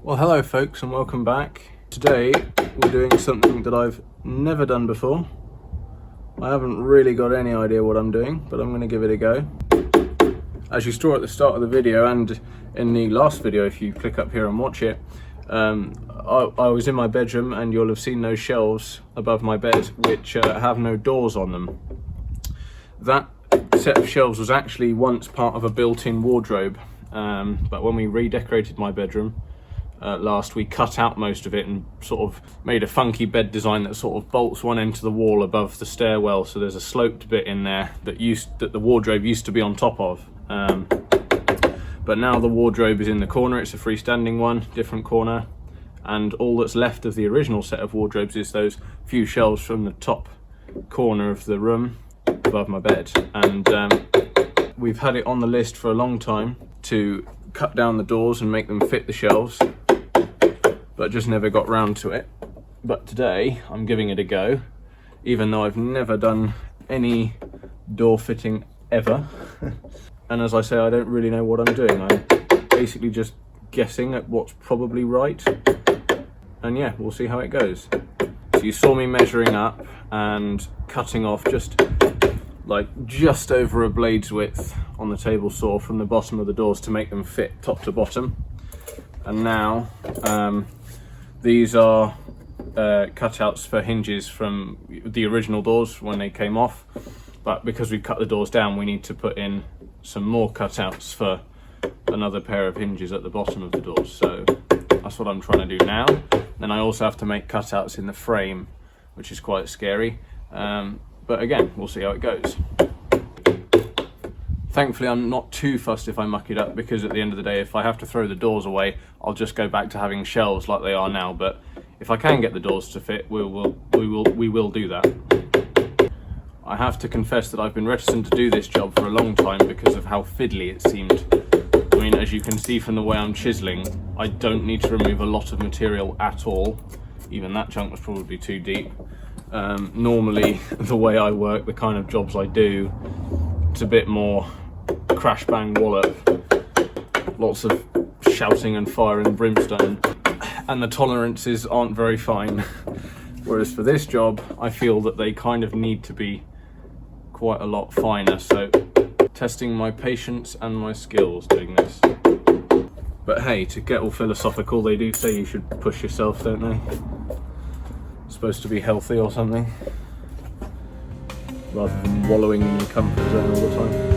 Well, hello folks and welcome back. Today we're doing something that I've never done before. I haven't really got any idea what I'm doing, but I'm going to give it a go. As you saw at the start of the video and in the last video, if you click up here and watch it, I was in my bedroom and you'll have seen those shelves above my bed which have no doors on them. That set of shelves was actually once part of a built-in wardrobe, but when we redecorated my bedroom last, we cut out most of it and sort of made a funky bed design that sort of bolts one end to the wall above the stairwell, so there's a sloped bit in there that the wardrobe used to be on top of. But now the wardrobe is in the corner. It's a freestanding one, different corner, and all that's left of the original set of wardrobes is those few shelves from the top corner of the room above my bed. And we've had it on the list for a long time to cut down the doors and make them fit the shelves, but just never got round to it. But today I'm giving it a go, even though I've never done any door fitting ever. And as I say, I don't really know what I'm doing. I'm basically just guessing at what's probably right. And yeah, we'll see how it goes. So you saw me measuring up and cutting off just over a blade's width on the table saw from the bottom of the doors to make them fit top to bottom. And now these are cutouts for hinges from the original doors when they came off, but because we've cut the doors down, we need to put in some more cutouts for another pair of hinges at the bottom of the doors. So that's what I'm trying to do now. Then I also have to make cutouts in the frame, which is quite scary. But again, we'll see how it goes. Thankfully, I'm not too fussed if I muck it up, because at the end of the day, if I have to throw the doors away, I'll just go back to having shelves like they are now. But if I can get the doors to fit, we will do that. I have to confess that I've been reticent to do this job for a long time because of how fiddly it seemed. I mean, as you can see from the way I'm chiseling, I don't need to remove a lot of material at all. Even that chunk was probably too deep. Normally, the way I work, the kind of jobs I do, it's a bit more crash bang wallop, lots of shouting and fire and brimstone, and the tolerances aren't very fine. Whereas for this job, I feel that they kind of need to be quite a lot finer. So testing my patience and my skills doing this. But hey, to get all philosophical, they do say you should push yourself, don't they? It's supposed to be healthy or something, rather than wallowing in your comfort zone all the time.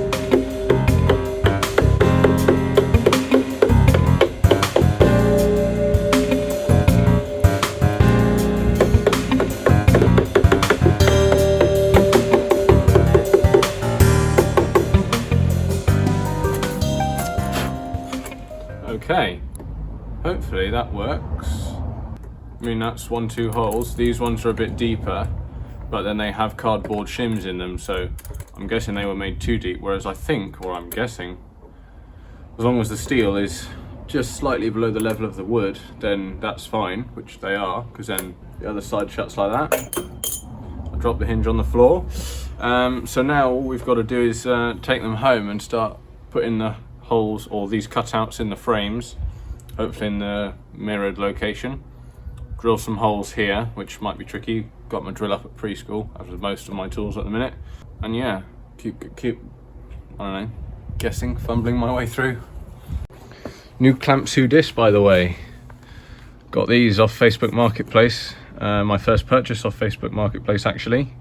Okay, hopefully that works. I mean, that's 1-2 holes. These ones are a bit deeper, but then they have cardboard shims in them, so I'm guessing they were made too deep, whereas I'm guessing, as long as the steel is just slightly below the level of the wood, then that's fine, which they are, because then the other side shuts like that. I drop the hinge on the floor. So now all we've got to do is take them home and start putting the holes, or these cutouts, in the frames, hopefully in the mirrored location. Drill some holes here, which might be tricky. Got my drill up at preschool, as with most of my tools at the minute. And yeah, keep I don't know, guessing, fumbling my way through. New clamps who dis, by the way. Got these off Facebook Marketplace. My first purchase off Facebook Marketplace, actually.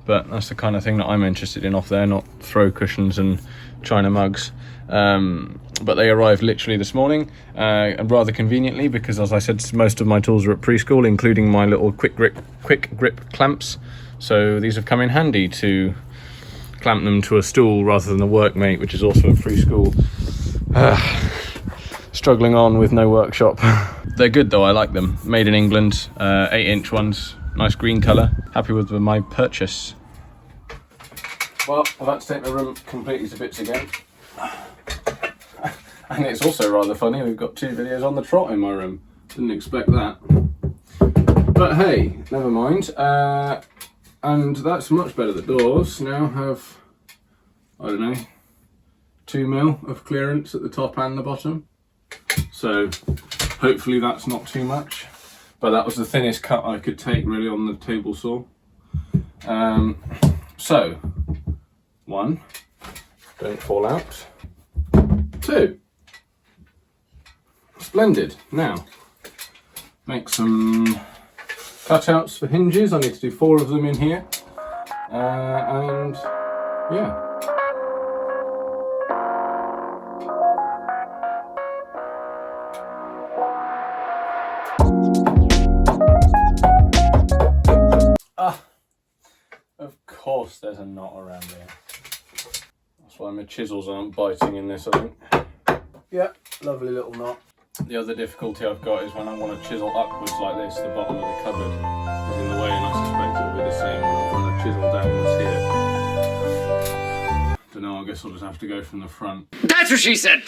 But that's the kind of thing that I'm interested in off there, not throw cushions and china mugs. But they arrived literally this morning, and rather conveniently, because as I said, most of my tools are at preschool, including my little quick grip clamps. So these have come in handy to clamp them to a stool rather than the workmate, which is also at preschool. Struggling on with no workshop. They're good though, I like them. Made in England, 8-inch ones, nice green colour. Happy with my purchase. Well, I've had to take the room completely to bits again. And it's also rather funny, we've got 2 videos on the trot in my room. Didn't expect that. But hey, never mind. And that's much better. The doors now have, I don't know, 2 mil of clearance at the top and the bottom. So Hopefully that's not too much, but that was the thinnest cut I could take really on the table saw. So 1, don't fall out. 2, splendid. Now make some cutouts for hinges. I need to do 4 of them in here, and yeah. Of course there's a knot around there. That's why my chisels aren't biting in this, I think. Yeah, lovely little knot. The other difficulty I've got is when I want to chisel upwards like this, the bottom of the cupboard is in the way, and I suspect it'll be the same when I'm trying to chisel downwards here. Don't know, I guess I'll just have to go from the front. That's what she said!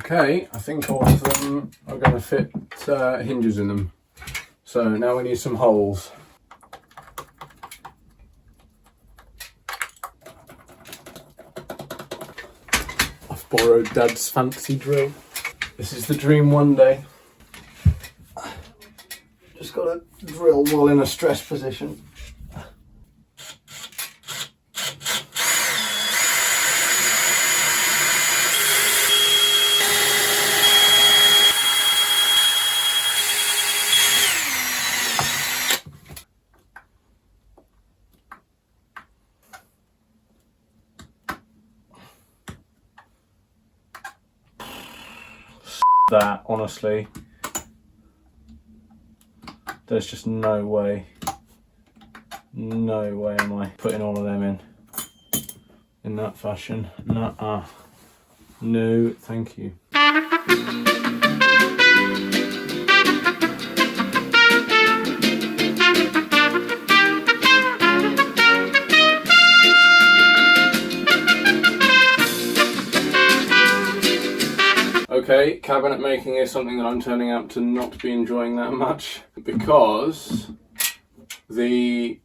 Okay, I think all of them are going to fit hinges in them. So now we need some holes. I've borrowed Dad's fancy drill. This is the dream one day. Just got to drill while in a stress position. That, honestly, there's just no way am I putting all of them in that fashion. Nuh-uh. No, thank you. Okay, cabinet making is something that I'm turning out to not be enjoying that much, because the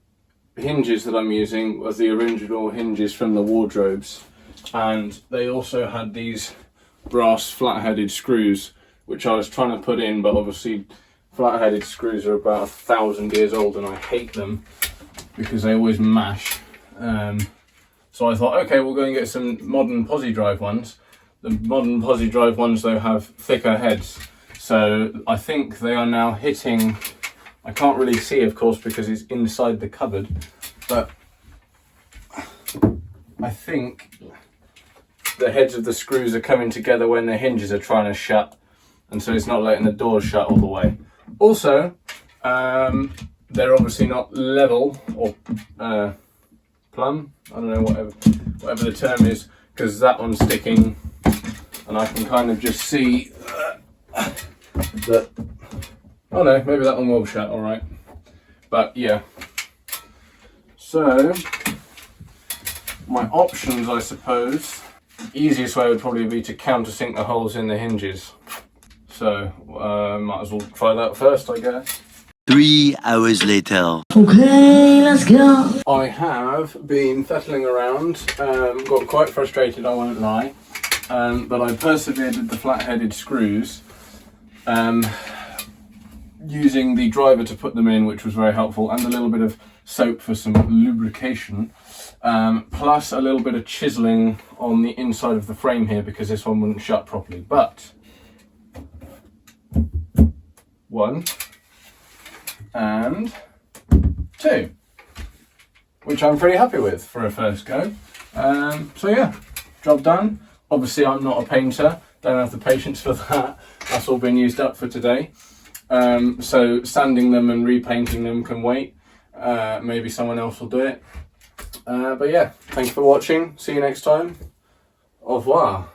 hinges that I'm using was the original hinges from the wardrobes, and they also had these brass flat-headed screws which I was trying to put in, but obviously flat-headed screws are about 1,000 years old and I hate them because they always mash. So I thought, okay, we'll go and get some modern posi drive ones. The modern posi drive ones though have thicker heads, so I think they are now hitting, I can't really see of course because it's inside the cupboard, but I think the heads of the screws are coming together when the hinges are trying to shut, and so it's not letting the doors shut all the way. Also, they're obviously not level or plumb, I don't know, whatever the term is, because that one's sticking. And I can kind of just see that, oh no, maybe that one will shut, alright. But yeah. So, my options, I suppose, the easiest way would probably be to countersink the holes in the hinges. So, might as well try that first, I guess. 3 hours later. Okay, let's go. I have been fettling around, got quite frustrated, I won't lie. But I persevered with the flat-headed screws, using the driver to put them in, which was very helpful, and a little bit of soap for some lubrication, plus a little bit of chiselling on the inside of the frame here because this one wouldn't shut properly. But 1 and 2, which I'm pretty happy with for a first go. So yeah, job done. Obviously I'm not a painter, don't have the patience for that, that's all been used up for today. So sanding them and repainting them can wait. Maybe someone else will do it. But yeah, thanks for watching. See you next time. Au revoir.